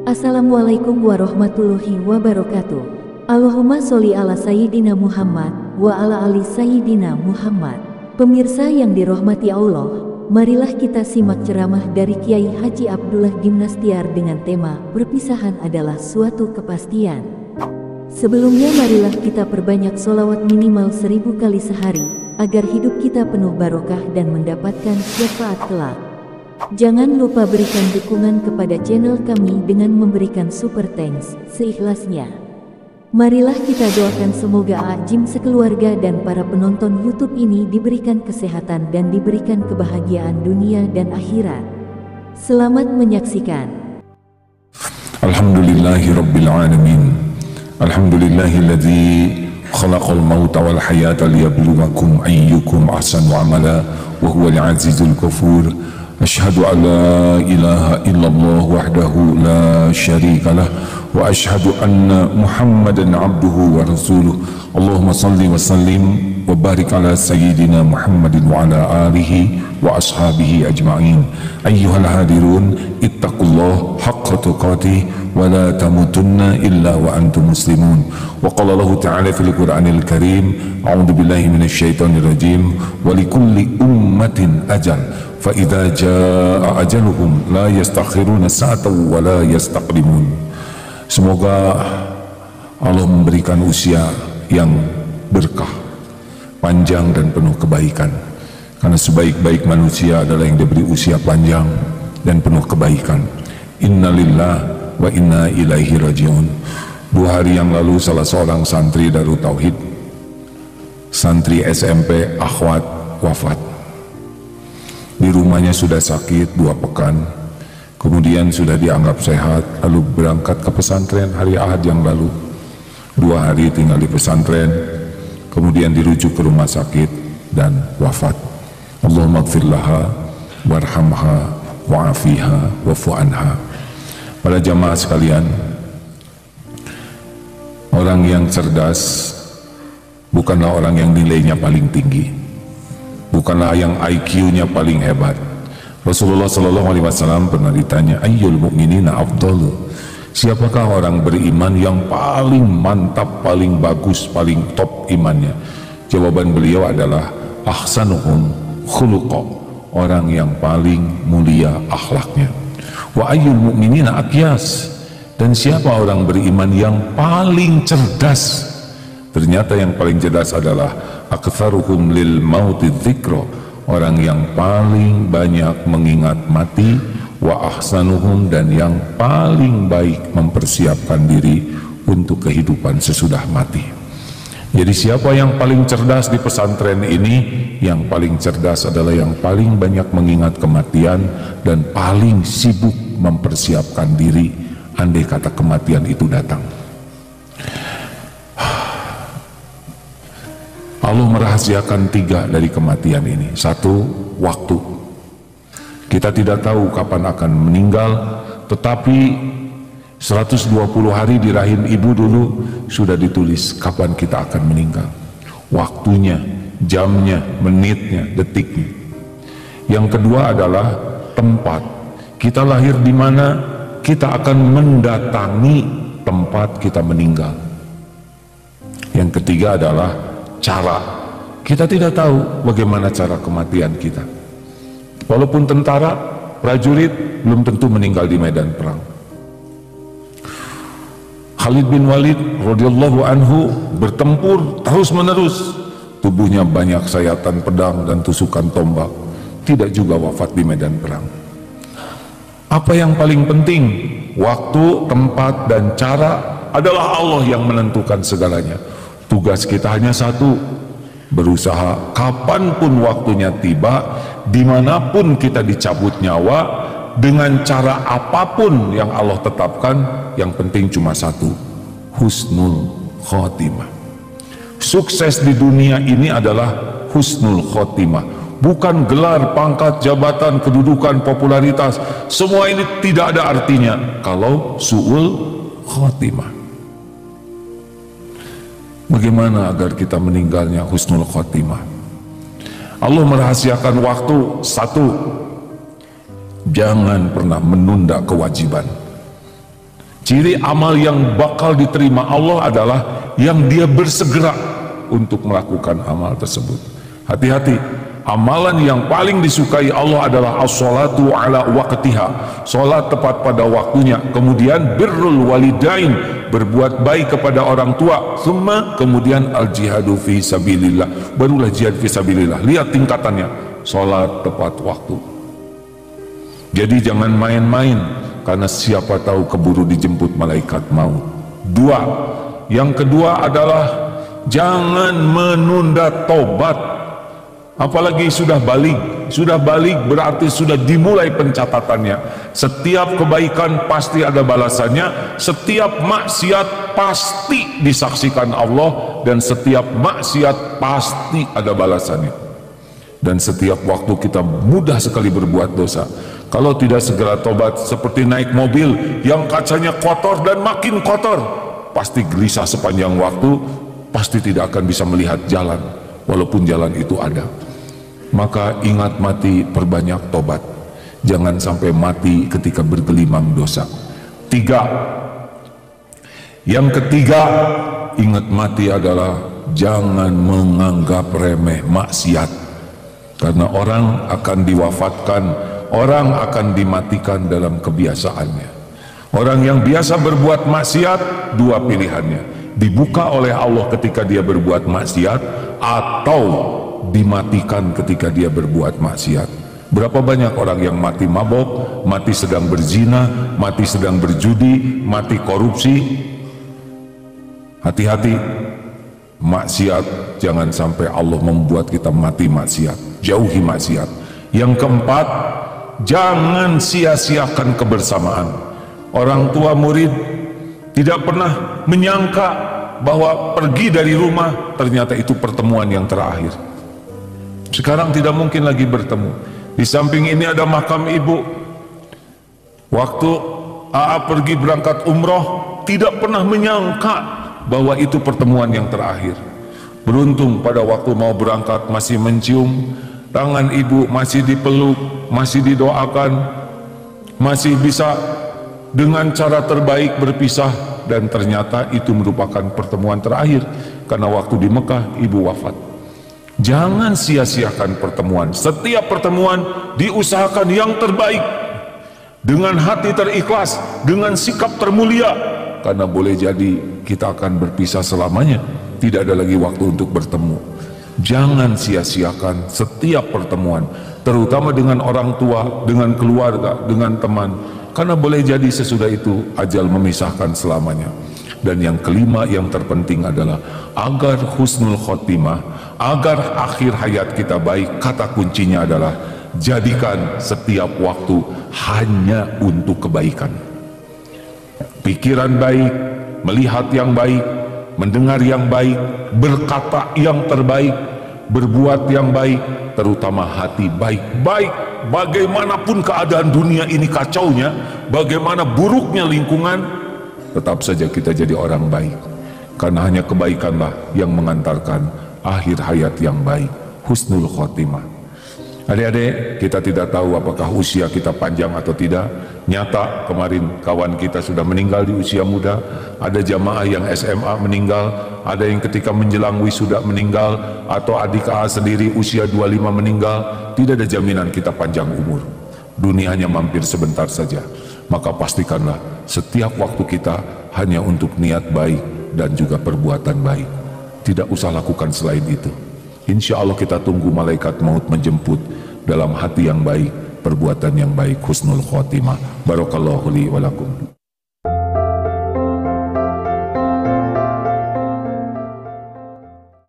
Assalamualaikum warahmatullahi wabarakatuh. Allahumma sholli ala Sayyidina Muhammad wa ala ali Sayyidina Muhammad. Pemirsa yang dirahmati Allah, marilah kita simak ceramah dari Kiai Haji Abdullah Gimnastiar dengan tema perpisahan adalah suatu kepastian. Sebelumnya marilah kita perbanyak sholawat minimal 1000 kali sehari, agar hidup kita penuh barokah dan mendapatkan syafaat kelak. Jangan lupa berikan dukungan kepada channel kami dengan memberikan super thanks seikhlasnya. Marilah kita doakan semoga Ajim sekeluarga dan para penonton YouTube ini diberikan kesehatan dan diberikan kebahagiaan dunia dan akhirat. Selamat menyaksikan. Alhamdulillahi Rabbil Alamin. Alhamdulillahilladzi khalaqal mauta wal hayata liyabluwakum ayyukum ahsanu amala wa huwal azizul ghafur. Asyhadu an la ilaha illallah wahdahu la syarika lah wa asyhadu anna Muhammadan abduhu wa rasuluh. Allahumma salli wa sallim wa barik ala sayyidina Muhammadin wa ala alihi wa ashabihi ajma'in. Ayyuhal hadirun, ittaqullah haqqa tuqatih wa la tamutunna illa wa antum muslimun. Wa qala Allah ta'ala fil Qur'anil Karim, a'udzu billahi minasyaitonir rajim, wa likulli ummatin ajal fa idza jaa ajaluhum la yastakhiruna sa'atan wa la yastaqdimun. Semoga Allah memberikan usia yang berkah, panjang dan penuh kebaikan. Karena sebaik-baik manusia adalah yang diberi usia panjang dan penuh kebaikan. Innalillah wa inna ilaihi rajiun. 2 hari yang lalu salah seorang santri Darut Tauhid, santri SMP Akhwat, wafat. Di rumahnya sudah sakit 2 pekan, kemudian sudah dianggap sehat, lalu berangkat ke pesantren hari Ahad yang lalu. 2 hari tinggal di pesantren, kemudian dirujuk ke rumah sakit dan wafat. Allahumma gfir laha warhamha wa'afiha wa'fu anha. Para jamaah sekalian, orang yang cerdas bukanlah orang yang nilainya paling tinggi, bukanlah yang IQ-nya paling hebat. Rasulullah SAW pernah ditanya, ayyul mu'minina afdalu, siapakah orang beriman yang paling mantap, paling bagus, paling top imannya? Jawaban beliau adalah ahsanuhum khuluqa, orang yang paling mulia akhlaknya. Wa ayyul mu'minina aqyas, dan siapa orang beriman yang paling cerdas? Ternyata yang paling cerdas adalah aktsaruhum lil mauti dzikra, orang yang paling banyak mengingat mati. Wa ahsanuhum, dan yang paling baik mempersiapkan diri untuk kehidupan sesudah mati. Jadi siapa yang paling cerdas di pesantren ini? Yang paling cerdas adalah yang paling banyak mengingat kematian dan paling sibuk mempersiapkan diri andai kata kematian itu datang. Allah merahasiakan 3 dari kematian ini. 1, waktu. Kita tidak tahu kapan akan meninggal, tetapi 120 hari di rahim ibu dulu sudah ditulis kapan kita akan meninggal. Waktunya, jamnya, menitnya, detiknya. Yang kedua adalah tempat. Kita lahir di mana, kita akan mendatangi tempat kita meninggal. Yang ketiga adalah cara. Kita tidak tahu bagaimana cara kematian kita. Walaupun tentara, prajurit belum tentu meninggal di medan perang. Khalid bin Walid radhiyallahu anhu bertempur terus-menerus, tubuhnya banyak sayatan pedang dan tusukan tombak, tidak juga wafat di medan perang. Apa yang paling penting? Waktu, tempat, dan cara adalah Allah yang menentukan segalanya. Tugas kita hanya satu, berusaha kapanpun waktunya tiba, dimanapun kita dicabut nyawa, dengan cara apapun yang Allah tetapkan, yang penting cuma satu, husnul khotimah. Sukses di dunia ini adalah husnul khotimah, bukan gelar, pangkat, jabatan, kedudukan, popularitas. Semua ini tidak ada artinya kalau su'ul khotimah. Bagaimana agar kita meninggalnya husnul khotimah? Allah merahasiakan waktu. 1, jangan pernah menunda kewajiban. Ciri amal yang bakal diterima Allah adalah yang dia bersegera untuk melakukan amal tersebut. Hati-hati, amalan yang paling disukai Allah adalah as-salatu ala waqtiha, salat tepat pada waktunya. Kemudian birrul walidain, berbuat baik kepada orang tua. Kemudian al-jihadu fi sabilillah, barulah jihad fi sabilillah. Lihat tingkatannya, salat tepat waktu. Jadi jangan main-main, karena siapa tahu keburu dijemput malaikat maut. Yang kedua adalah jangan menunda tobat. Apalagi sudah balik berarti sudah dimulai pencatatannya. Setiap kebaikan pasti ada balasannya, setiap maksiat pasti disaksikan Allah, dan setiap maksiat pasti ada balasannya. Dan setiap waktu kita mudah sekali berbuat dosa. Kalau tidak segera tobat, seperti naik mobil yang kacanya kotor dan makin kotor, pasti gelisah sepanjang waktu, pasti tidak akan bisa melihat jalan, walaupun jalan itu ada. Maka ingat mati, perbanyak tobat. Jangan sampai mati ketika bergelimang dosa. Yang ketiga, ingat mati adalah jangan menganggap remeh maksiat. Karena orang akan diwafatkan, orang akan dimatikan dalam kebiasaannya. Orang yang biasa berbuat maksiat, dua pilihannya: dibuka oleh Allah ketika dia berbuat maksiat, atau dimatikan ketika dia berbuat maksiat. Berapa banyak orang yang mati mabok, mati sedang berzina, mati sedang berjudi, mati korupsi. Hati-hati, maksiat jangan sampai Allah membuat kita mati maksiat. Jauhi maksiat. Yang keempat, jangan sia-siakan kebersamaan. Orang tua murid tidak pernah menyangka bahwa pergi dari rumah ternyata itu pertemuan yang terakhir. Sekarang tidak mungkin lagi bertemu. Di samping ini ada makam ibu. Waktu AA pergi berangkat umroh, tidak pernah menyangka bahwa itu pertemuan yang terakhir. Beruntung pada waktu mau berangkat masih mencium tangan ibu, masih dipeluk, masih didoakan, masih bisa dengan cara terbaik berpisah. Dan ternyata itu merupakan pertemuan terakhir, karena waktu di Mekah ibu wafat. Jangan sia-siakan pertemuan. Setiap pertemuan diusahakan yang terbaik, dengan hati terikhlas, dengan sikap termulia, karena boleh jadi kita akan berpisah selamanya, tidak ada lagi waktu untuk bertemu. Jangan sia-siakan setiap pertemuan, terutama dengan orang tua, dengan keluarga, dengan teman, karena boleh jadi sesudah itu ajal memisahkan selamanya. Dan yang kelima, yang terpenting adalah agar husnul khotimah, agar akhir hayat kita baik, kata kuncinya adalah jadikan setiap waktu hanya untuk kebaikan. Pikiran baik, melihat yang baik, mendengar yang baik, berkata yang terbaik, berbuat yang baik, terutama hati baik-baik. Bagaimanapun keadaan dunia ini kacaunya, bagaimana buruknya lingkungan, tetap saja kita jadi orang baik. Karena hanya kebaikanlah yang mengantarkan akhir hayat yang baik, husnul khotimah. Adik-adik, kita tidak tahu apakah usia kita panjang atau tidak. Nyata kemarin kawan kita sudah meninggal di usia muda. Ada jamaah yang SMA meninggal, ada yang ketika menjelang wisuda meninggal, atau adik AA sendiri usia 25 meninggal. Tidak ada jaminan kita panjang umur. Dunia hanya mampir sebentar saja. Maka pastikanlah setiap waktu kita hanya untuk niat baik dan juga perbuatan baik. Tidak usah lakukan selain itu. Insya Allah kita tunggu malaikat maut menjemput dalam hati yang baik, perbuatan yang baik, husnul khotimah. Barakallahu li wa lakum.